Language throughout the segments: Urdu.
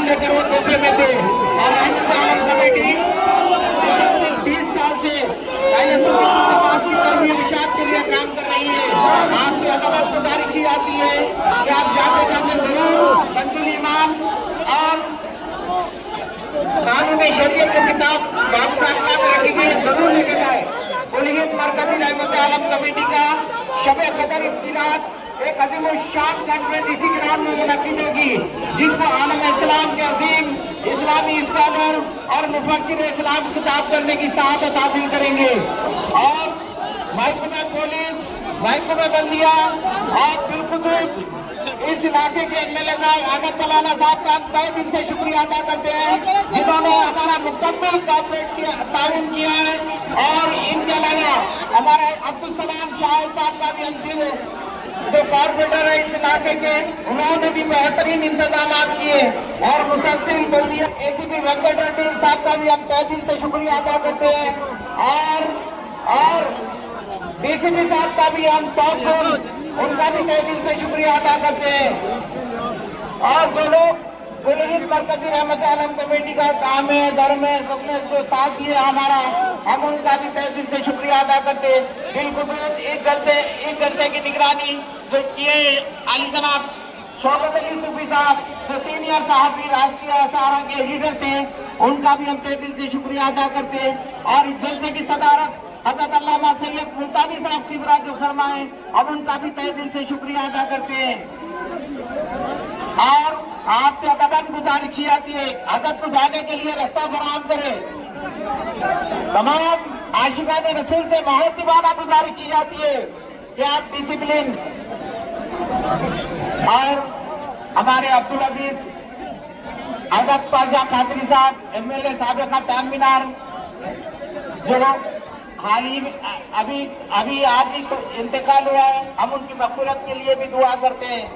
لے کر وہ تحفے میں تھے. اور رحمت عالم کمیٹی 30 سال سے تربیت ارشاد کے لیے کام کر رہی ہے. آپ کی عدالت گزارش کی جاتی ہے کہ آپ جاتے جاتے ضرور کنزُل ایمان اور قانون شریعت کی کتاب باب کا رکھی گئی ضرور لے کے جائے. کلیت مرکزی رحمت عالم کمیٹی کا شب قدر افتتاح ایک عظیم الشان کانفرنس اسی گراؤنڈ میں منعقد ہوگی، جس کو عالم اسلام کے عظیم اسلامی اسکالر اور مفکر اسلام خطاب کرنے کی سعادت حاصل کریں گے. اور محکمہ پولیس، محکمہ بلدیہ اور بالخصوص اس علاقے کے ایم ایل اے صاحب احمد مولانا صاحب کا تہہ دل سے شکریہ ادا کرتے ہیں، جنہوں نے ہمارا مکمل کوآپریٹ تعاون کیا ہے. اور ان کے علاوہ ہمارے عبدالسلام شاہد صاحب کا بھی ہم جو کارپوریٹر ہے اس علاقے کے، انہوں نے بھی بہترین انتظامات کیے. اور مسلسل بلدیہ اے سی پی وینکٹ ریڈی صاحب کا بھی ہم تہہ دل سے شکریہ ادا کرتے ہیں. اور ڈی سی پی صاحب کا بھی ہم ان کا بھی تہہ دل سے شکریہ ادا کرتے ہیں. اور جو لوگ کلیت مرکزی رحمت عالم کمیٹی کا کام ہے دھرم ہے سب نے جو ساتھ دیے ہمارا، ہم ان کا بھی تہہ دل سے شکریہ ادا کرتے ہیں. بالخصوص اس جلسے کی نگرانی جو کیے علی جناب شوکت علی صوفی صاحب، جو سینئر صحافی راشٹریہ سہارا کے لیڈر تھے، ان کا بھی ہم تہہ دل سے شکریہ ادا کرتے ہیں. اور اس جلسے کی صدارت حضرت علامہ سید ملتانی صاحب کی برا جو فرمائے، ہم ان کا بھی تہہ دل سے شکریہ ادا کرتے ہیں. اور آپ سے ادباً گزارش کی جاتی ہے حضرت کو جانے کے لیے راستہ فراہم کرے. تمام عاشقان رسول سے محترمانہ گزارش کی جاتی ہے کہ آپ ڈسپلن. اور ہمارے عبدالعزیز حضرت پاجا قادری صاحب ایم ایل اے سابقہ چار مینار، جو حال ہی ابھی آج ہی انتقال ہوا ہے، ہم ان کی مغفرت کے لیے بھی دعا کرتے ہیں.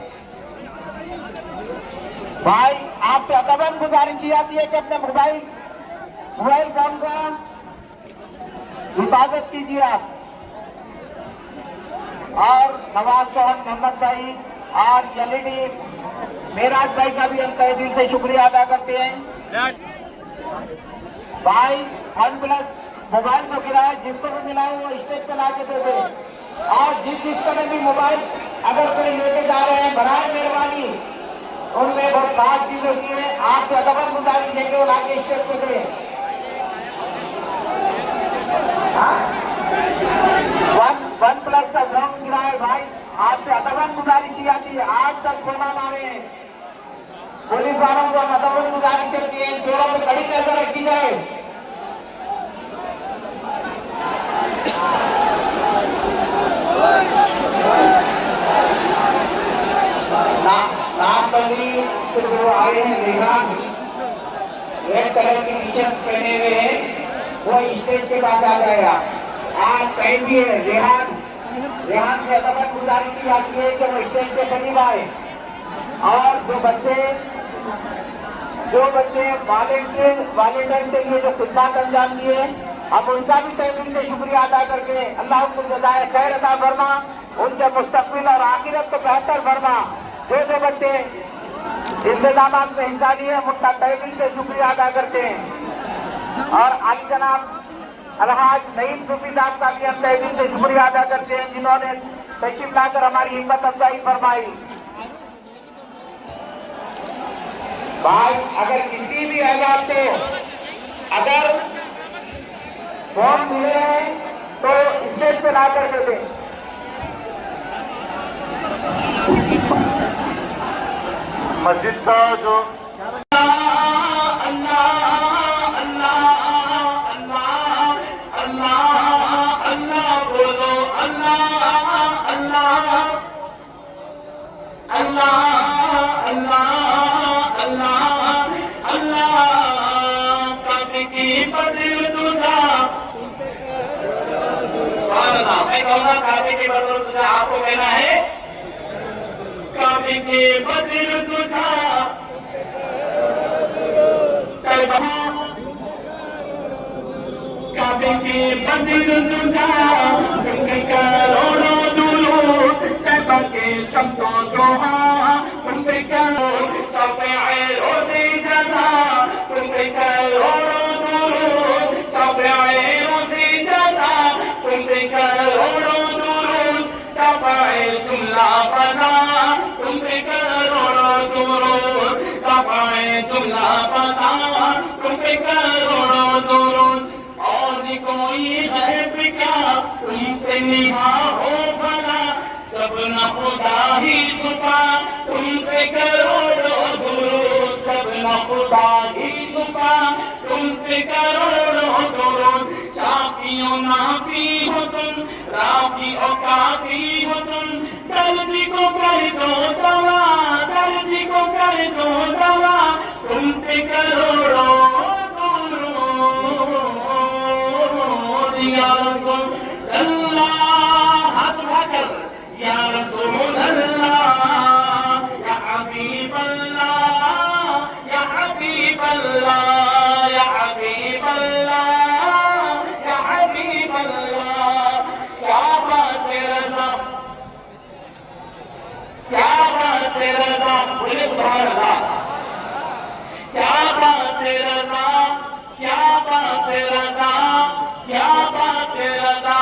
بھائی آپ سے ادباً گزارش کی جاتی ہے کہ اپنے موبائل فون کا حفاظت کیجیے آپ. اور نواز چوہان محمد بھائی اور ایل ای ڈی معراج بھائی کا بھی ہم تہہ دل سے شکریہ ادا کرتے ہیں. بھائی ون پلس موبائل کو گرا ہے، جس کو بھی ملا ہے وہ اسٹیج پہ لا کے دے دے. اور جس کو بھی موبائل اگر کوئی لے کے جا رہے ہیں، برائے مہربانی ان میں بہت خاص چیز ہوتی ہے، آپ سے ادباً گزارش ہے کہ وہ لا کے اسٹیج پہ دیں. ون پلس کا فون گرا ہے بھائی، آپ سے ادباً گزارش کی جاتی ہے، آج تک فون مارے ہیں. پولیس والوں کو ادباً گزارش کرتی ہے چوروں پہ کڑی نظر رکھی جائے. نام بندی سے جو آئے ہیں ریحان، ریڈ کلر کی ٹی شرٹ پہنے ہوئے ہیں، وہ اسٹیج کے پاس آ جائے گا. آپ کہیں بھی ہے ریحان سے ادباً گزارش کی جاتی ہے کہ وہ اسٹیج کے قریب آئے. اور جو بچے والنٹیئر کے لیے جو خدمات انجام دیے، ہم ان کا بھی تہہ دل سے شکریہ ادا کر کے اللہ ان کو جزائے خیر عطا فرما، ان کے مستقبل اور آخرت کو بہتر فرما. جو بچے انتظامات میں حصہ لیے ہم ان کا تہہ دل سے شکریہ ادا کرتے ہیں. اور علی جناب الحاج نعیم صوفی صاحب کا بھی ہم تہہ دل سے شکریہ ادا کرتے ہیں، جنہوں نے تشریف لا کر ہماری ہمت افزائی فرمائی. بھائی اگر کسی بھی احساس سے اگر فون ملے ہیں تو اسٹیج پہ لا کر کے دیں. مسجد کا جو کعبے کے بدل تجھے آپ کو کہنا ہے، کعبے کے بدل تجھا کعبے کے بدل تجھا کروڑوں درود کعبہ کے شمس و دوحہ ان پہ کیا روزے پہ کروڑوں درود، اور کوئی غیب کیا تم سے نہا ہو بھلا، جب نہ خدا ہی چھپا تم پہ کروڑوں درود، جب نہ خدا ہی چھپا تم پہ کروڑوں درود، شافی و نافی ہو تم، رافی و کافی ہو تم، درد کو کر دو دوا، درد کو کر دو دوا، تم پہ کروڑوں درود یا رسول اللہ، ہاتھ اٹھا کر یا رسول اللہ، یا حبیب اللہ، یا حبیب اللہ، یا حبیب اللہ، یا حبیب اللہ، کیا بات ہے رضا، کیا بات ہے رضا، بولے سبحان اللہ، کیا بات ہے رضا، کیا بات ہے رضا، کیا بات ہے رضا،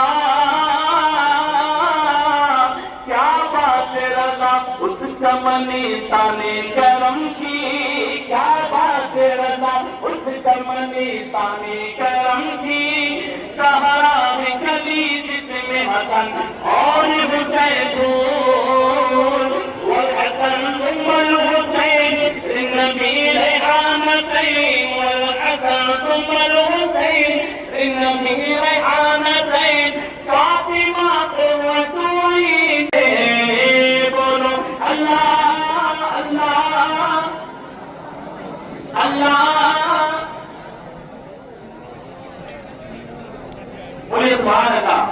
کیا بات ہے رضا، اس چمنی تانے کرم کی، کیا بات ہے رضا، اس چمنی تانے کرم کی، سہارا میں کلی جس میں حسن اور حسین پھول، والحسن ثم الحسین للنبی ریحانتین، والحسن ثم الحسین للنبی ریحانتین، فاطمہ قرۃ عین، بولو اللہ اللہ اللہ، بولے سبحان اللہ،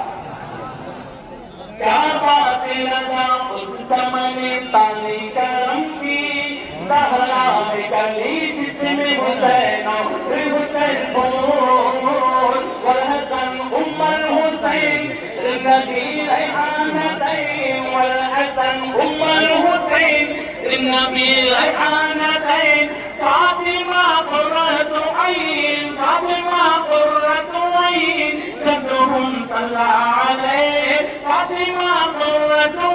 کیا بات ہے رضا، اس چمن تانے کرم کی، زہرا میں کلی جس میں حسین حسین پھول، والحسن ام الحسین للنبی ریحانتین، والحسن ام الحسین للنبی ریحانتین، فاطمہ قرۃ عین، فاطمہ قرۃ عین، جدہم صلی علیہ، فاطمہ قرۃ عین۔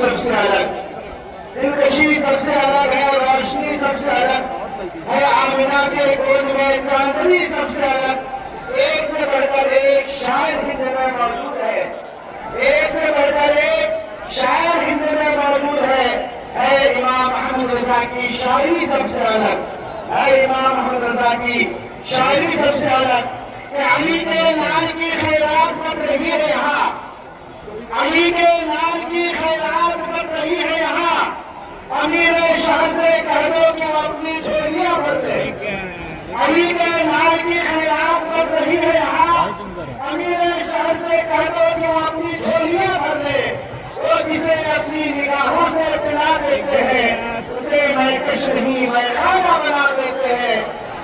سب سے الگ، دلکشی سب سے الگ ہے، روشنی سب سے الگ ہے، آمینہ کے گود میں چاندنی سب سے الگ، ایک سے بڑھ کر ایک شاعر ہند میں موجود ہے، ایک سے بڑھ کر ایک شاعر ہند میں موجود ہے امام احمد رضا کی شاعری سب سے الگ، ہے امام احمد رضا کی شاعری سب سے الگ، کہ علی کے لال کی خیرات بڑھ رہی ہے یہاں، علی کے لال کی خیرات بڑھ رہی ہے یہاں، امیر شہر سے کہہ دو کہ وہ اپنی چھوڑیاں بھر دے، علی کے لال کی خیرات بڑھ رہی ہے یہاں، امیر شہر سے کہہ دو کہ وہ اپنی چھوڑیاں بھر دے، وہ جسے اپنی نگاہوں سے پلا دیتے ہیں اسے میں کش نہیں میں خانہ بنا دیتے ہیں،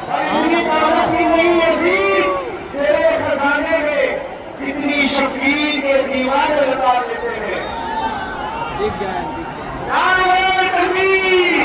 اتنی دولت ہی نہیں عزیز تیرے خزانے میں کتنی شبیر کے دیوانے لگا دیتے ہیں، نعرہ تکبیر،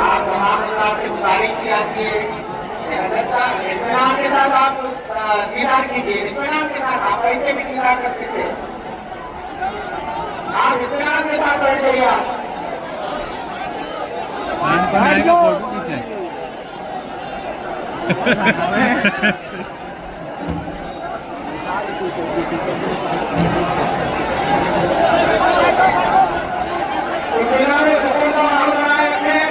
آپ تمام حضرات سے گزارش کی جاتی ہے اطمینان کے ساتھ آپ دیدار کیجیے. اطمینان کے ساتھ آپ بیٹھ کے بھی دیدار کر سکتے ہیں. آپ اطمینان کے ساتھ بیٹھ جائیے. فوٹو کھینچے. اطمینان میں سفر کا ماحول بنائے رکھیں.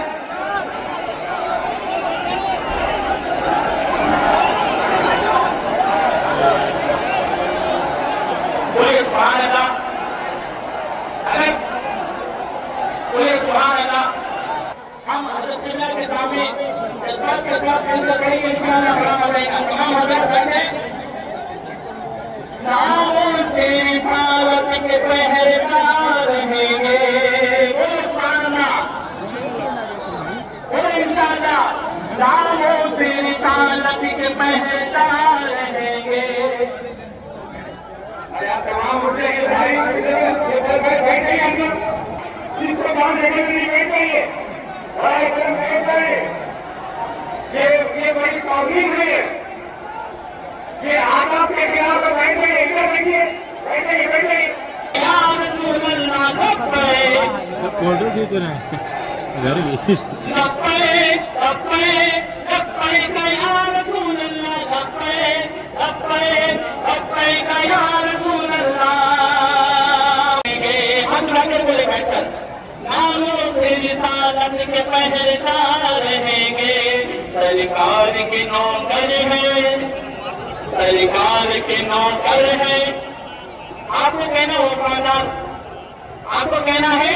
بولیے سبحان اللہ. بولیے سبحان اللہ. ہم حضرت قبلہ کے سامنے جذبات کے ساتھ مل کر کہیں گے انشاءاللہ بڑا مزہ آئے گا. تمام حضرات بیٹھیں. ناموں سے رسالت کے پہرےدار رہیں گے. بولیے سبحان اللہ. بولیے انشاءاللہ. ناموں سے رسالت کے پہرےدار رہیں گے. آپ تمام اٹھ جائیے. بیٹھ جائیے. جس کو کام دینے کے لیے بیٹھ جائیے. بیٹھ جائیے. یہ بڑی توہین ہے. یہ آداب کے خلاف ہے. بیٹھ جائیے. ادھر دیکھیے. بیٹھ جائیے. بیٹھ جائیے. یا رسول اللہ لبیک فوٹو کھینچ رہے ہیں ادھر بھی. لبیک لبیک لبیک یا رسول اللہ لبیک لبیک لبیک یا رسول اللہ. ہم لا کر بولے بیٹھ کر. ناموں سے رسالت کے پہرےدار رہیں گے. سرکار کے نوکر ہیں. سرکار کے نوکر ہیں. آپ کو کہنا وفادار. آپ کو کہنا ہے.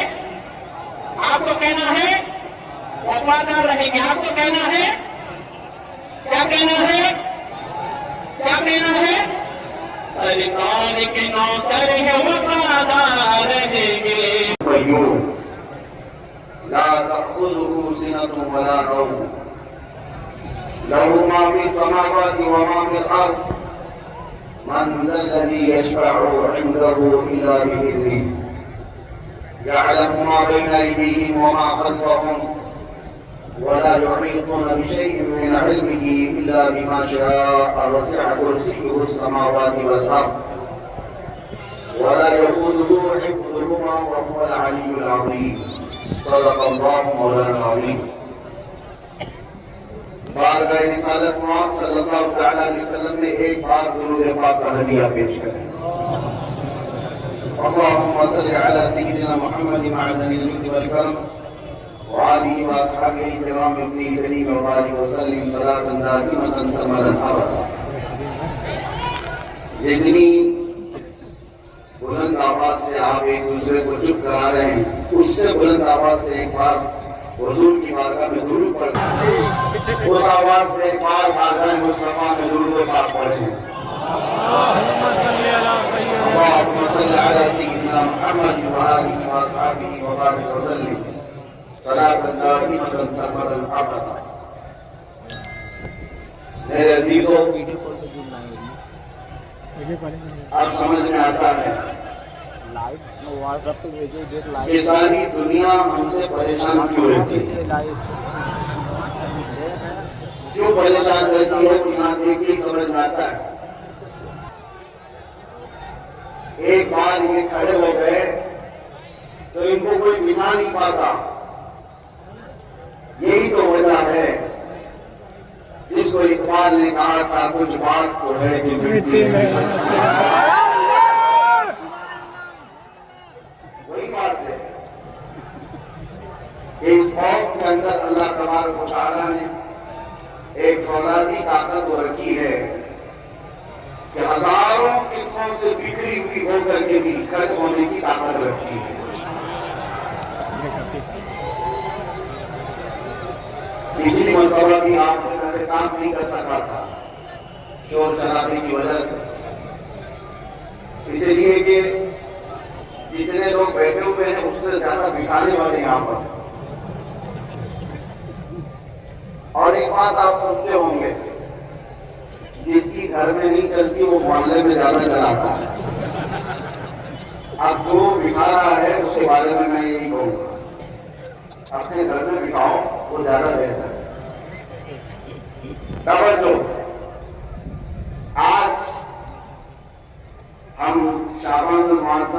آپ کو کہنا ہے وفادار رہیں گے. آپ کو کہنا ہے. کیا کہنا ہے. کیا کہنا ہے. سرکار کے نوکر ہیں وفادار رہیں گے. قيوم لا تأخذه سنة ولا نوم له ما في السماوات وما في الأرض من ذا الذي يشفع عنده إلا بإذنه يعلم ما بين أيديهم وما خلفهم ولا يحيطون بشيء من علمه إلا بما شاء وسع كرسيه السماوات والأرض ولا يؤوده حفظهما وهو العلي العظيم. صدق الله مولانا العظيم. بارگاہ رسالت مآب صلی اللہ تعالی علیہ وسلم نے ایک بار درود پاک کا ہدیہ پیش کرا. اللهم صل على سيدنا محمد معدن الجود والكرم وآله وأصحابه الكرام ابنه الكريم وآله وسلم صلاة دائمة سرمدا أبدا. جتنی بلند آواز سے آپ ایک دوسرے کو چپ کرا رہے ہیں اس سے بلند آواز سے ایک بار حضور کی بارگاہ میں درود پڑھیں. اس آواز میں ایک بار بارگاہ مصطفیٰ میں درود پاک پڑھیں. اللهم صل على سيدنا محمد وآله وأصحابه وبارك وسلم صلاة دائمة سرمدا أبدا. میرے عزیزوں اب سمجھ میں آتا ہے کہ ساری دنیا ہم سے پریشان کیوں رہتی ہے. کیوں پریشان رہتی ہے یہاں دیکھ کے سمجھ میں آتا ہے. ایک بار یہ کھڑے ہو گئے تو ان کو کوئی بٹھا نہیں پاتا. یہی تو وجہ ہے جس کو اقبال نے کہا تھا کچھ بات تو ہے کہ مٹی نہیں. وہی بات ہے کہ اس قوم کے اندر اللہ تبارک و تعالیٰ نے ایک فولادی طاقت رکھی ہے کہ ہزاروں قسموں سے بکھری ہوئی ہو کر کے بھی اکٹھ ہونے کی طاقت رکھی ہے. پچھلی مرتبہ بھی آپ سے کام نہیں کر سکا تھا شور شرابے کی وجہ سے. اس لیے کہ جتنے لوگ بیٹھے ہوئے ہیں اس سے زیادہ بٹھانے والے یہاں پر. اور ایک بات آپ سنتے ہوں گے جس کی گھر میں نہیں چلتی وہ محلے میں زیادہ چلاتا ہے. اب جو بٹھا رہا ہے اس کے بارے میں یہی کہوں گا اپنے گھر میں بٹھاؤ وہ زیادہ بہتر ہے.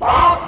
5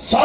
100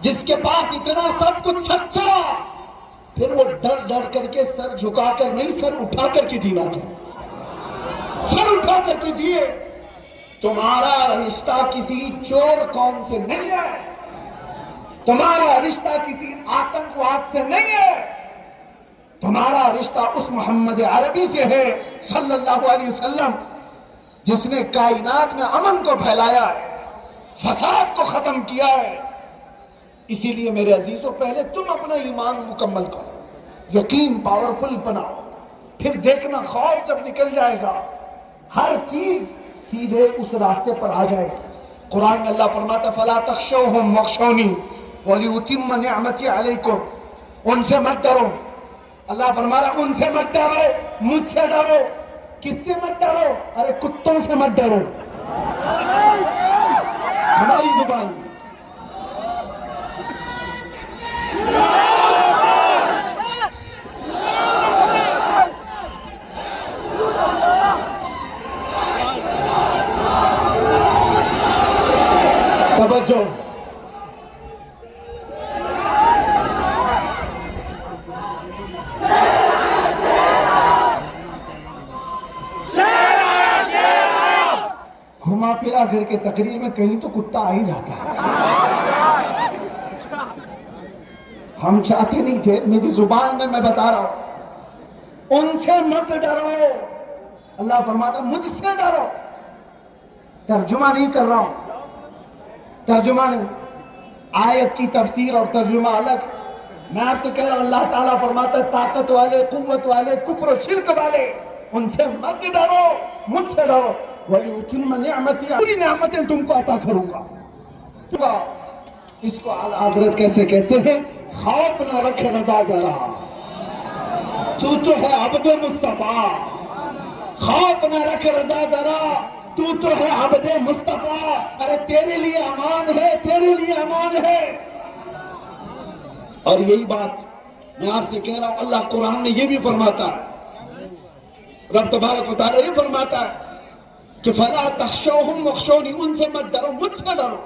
جس کے پاس اتنا سب کچھ سچا، پھر وہ ڈر ڈر کر کے سر جھکا کر نہیں، سر اٹھا کر کے جینا چاہیے، سر اٹھا کر کے جیے۔ تمہارا رشتہ کسی چور قوم سے نہیں ہے، تمہارا رشتہ کسی آتنکواد سے نہیں ہے، تمہارا رشتہ اس محمد عربی سے ہے صلی اللہ علیہ وسلم، جس نے کائنات میں امن کو پھیلایا ہے، فساد کو ختم کیا ہے۔ اسی لیے میرے عزیزوں، پہلے تم اپنا ایمان مکمل کرو، یقین پاورفل بناؤ، پھر دیکھنا خوف جب نکل جائے گا ہر چیز سیدھے اس راستے پر آ جائے گی۔ قرآن میں اللہ فرماتا فَلَا تَخْشَوْهُمْ وَاخْشَوْنِي وَلِأُتِمَّ نِعْمَتِي عَلَيْكُمْ، ان سے مت ڈرو، اللہ فرما رہا ان سے مت ڈرو، مجھ سے ڈرو۔ کس سے مت ڈرو؟ ارے کتوں سے مت ڈرو، ہماری زبان میں۔ توجہ، گھما پھرا گھر کے تقریر میں کہیں تو کتا آ ہی جاتا ہے۔ ہم چاہتے نہیں تھے، میری زبان میں بتا رہا ہوں، ان سے مت ڈرو، اللہ فرماتا مجھ سے ڈرو۔ ترجمہ نہیں کر رہا ہوں، ترجمہ نہیں، آیت کی تفسیر اور ترجمہ الگ۔ میں آپ سے کہہ رہا ہوں، اللہ تعالیٰ فرماتا ہے طاقت والے، قوت والے، کفر و شرک والے، ان سے مت ڈرو، مجھ سے ڈرو۔ وَلِأُتِمَّ نِعْمَتِي، پوری نعمتیں تم کو عطا کروں گا۔ اس کو اعلیٰ حضرت کیسے کہتے ہیں؟ خوف نہ رکھ رضا ذرا، تو ہے عبد مصطفیٰ، خوف نہ رکھ رضا ذرا، تو ہے عبد مصطفیٰ، ارے تیرے لیے امان ہے، تیرے لیے امان ہے۔ اور یہی بات میں آپ سے کہہ رہا ہوں، اللہ قرآن میں یہ بھی فرماتا ہے، رب تبارک و تعالیٰ یہ فرماتا ہے کہ فَلَا تَخْشَوْهُمْ وَاخْشَوْنِي، ان سے مت ڈرو، مجھ سے ڈرو۔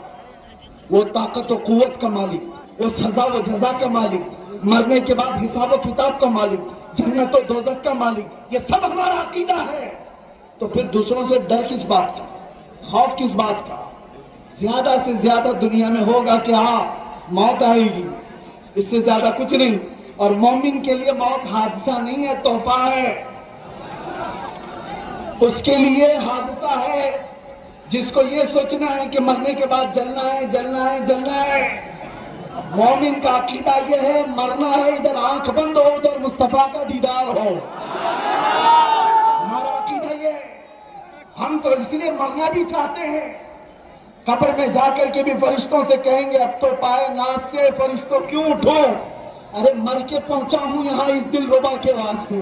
وہ طاقت و قوت کا مالک، وہ سزا و جزا کا مالک، مرنے کے بعد حساب و کتاب کا مالک، جنت و دوزخ کا مالک، یہ سب ہمارا عقیدہ ہے۔ تو پھر دوسروں سے ڈر کس بات کا، خوف کس بات کا؟ زیادہ سے زیادہ دنیا میں ہوگا کہ ہاں موت آئے گی، اس سے زیادہ کچھ نہیں۔ اور مومن کے لیے موت حادثہ نہیں ہے، تحفہ ہے، اس کے لیے حادثہ ہے، جس کو یہ سوچنا ہے کہ مرنے کے بعد جلنا ہے، جلنا ہے، جلنا ہے۔ مومن کا عقیدہ یہ ہے مرنا ہے، ادھر آنکھ بند ہو، ادھر مصطفیٰ کا دیدار ہو، ہمارا عقیدہ یہ ہے۔ ہم تو اس لیے مرنا بھی چاہتے ہیں، قبر میں جا کر کے بھی فرشتوں سے کہیں گے اب تو پائے ناز سے فرشتوں کیوں اٹھو، ارے مر کے پہنچا ہوں یہاں اس دل ربا کے واسطے۔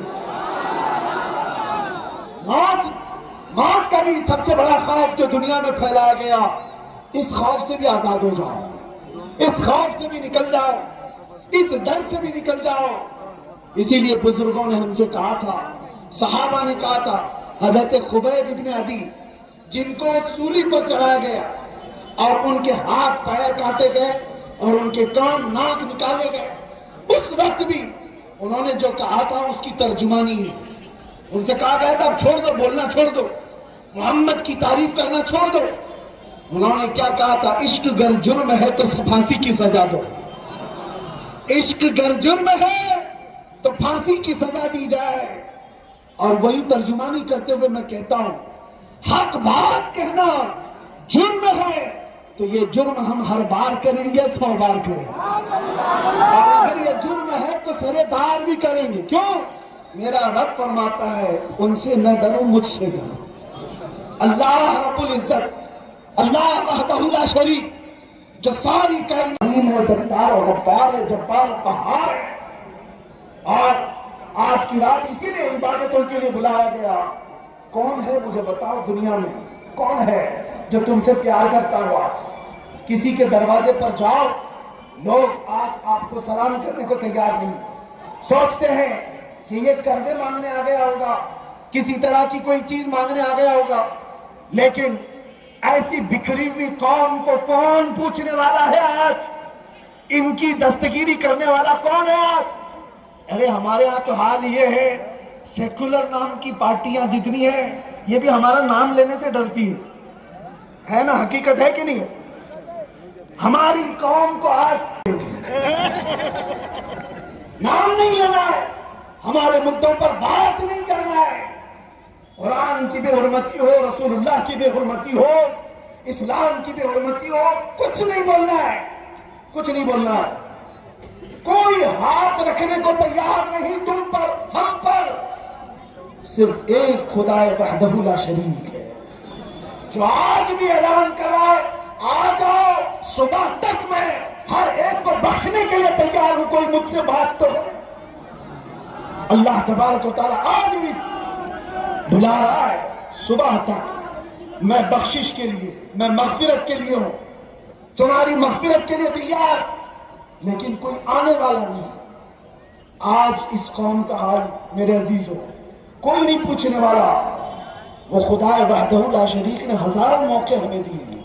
موت کا بھی سب سے بڑا خوف جو دنیا میں پھیلایا گیا، اس خوف سے بھی آزاد ہو جاؤ، اس خوف سے بھی نکل جاؤ، اس ڈر سے بھی نکل جاؤ۔ اسی لیے بزرگوں نے ہم سے کہا تھا، صحابہ نے کہا تھا، حضرت خبیب ابن عدی جن کو سولی پر چڑھایا گیا اور ان کے ہاتھ پیر کاٹے گئے اور ان کے کان ناک نکالے گئے، اس وقت بھی انہوں نے جو کہا تھا اس کی ترجمانی ہے۔ ان سے کہا گیا تھا اب چھوڑ دو، بولنا چھوڑ دو، محمد کی تعریف کرنا چھوڑ دو۔ انہوں نے کیا کہا تھا؟ عشق گر جرم ہے تو پھانسی کی سزا دو، عشق گر جرم ہے تو پھانسی کی سزا دی جائے۔ اور وہی ترجمانی کرتے ہوئے میں کہتا ہوں، حق بات کہنا جرم ہے تو یہ جرم ہم ہر بار کریں گے، 100 بار کریں گے، اور اگر یہ جرم ہے تو سرے دار بھی کریں گے۔ کیوں؟ میرا رب فرماتا ہے ان سے نہ ڈرو، مجھ سے ڈرو۔ اللہ رب العزت، اللہ وحدہ لا شریک، جو ساری کائنات ستار و غفار ہے، جبار و قہار ہے، اور آج کی رات اسی لیے عبادتوں کے لیے بلایا گیا۔ کون ہے مجھے بتاؤ دنیا میں، کون ہے جو تم سے پیار کرتا ہو؟ آج کسی کے دروازے پر جاؤ، لوگ آج آپ کو سلام کرنے کو تیار نہیں، سوچتے ہیں کہ یہ قرضے مانگنے آ گیا ہوگا، کسی طرح کی کوئی چیز مانگنے آ گیا ہوگا۔ لیکن ایسی بکھری ہوئی قوم کو کون پوچھنے والا ہے؟ آج ان کی دستگیری کرنے والا کون ہے آج؟ ارے ہمارے ہاں تو حال یہ ہے، سیکولر نام کی پارٹیاں جتنی ہیں یہ بھی ہمارا نام لینے سے ڈرتی ہے نا؟ حقیقت ہے کہ نہیں ہے؟ ہماری قوم کو آج نام نہیں لینا ہے، ہمارے مدعوں پر بات نہیں کرنا ہے۔ قرآن کی بے حرمتی ہو، رسول اللہ کی بے حرمتی ہو، اسلام کی بے حرمتی ہو، کچھ نہیں بولنا ہے، کچھ نہیں بولنا ہے۔ کوئی ہاتھ رکھنے کو تیار نہیں تم پر، ہم پر۔ صرف ایک خدا وحدہ لا شریک ہے جو آج بھی اعلان کر رہا ہے آ جاؤ، صبح تک میں ہر ایک کو بخشنے کے لیے تیار ہوں، کوئی مجھ سے بات تو کرے۔ اللہ تبارک و تعالیٰ آج بھی بلا رہا ہے، صبح تک میں بخشش کے لیے، میں مغفرت کے لیے ہوں، تمہاری مغفرت کے لیے تیار، لیکن کوئی آنے والا نہیں۔ آج اس قوم کا حال میرے عزیزوں کوئی نہیں پوچھنے والا۔ وہ خدا وحدہ لا شریک نے ہزاروں موقع ہمیں دیے،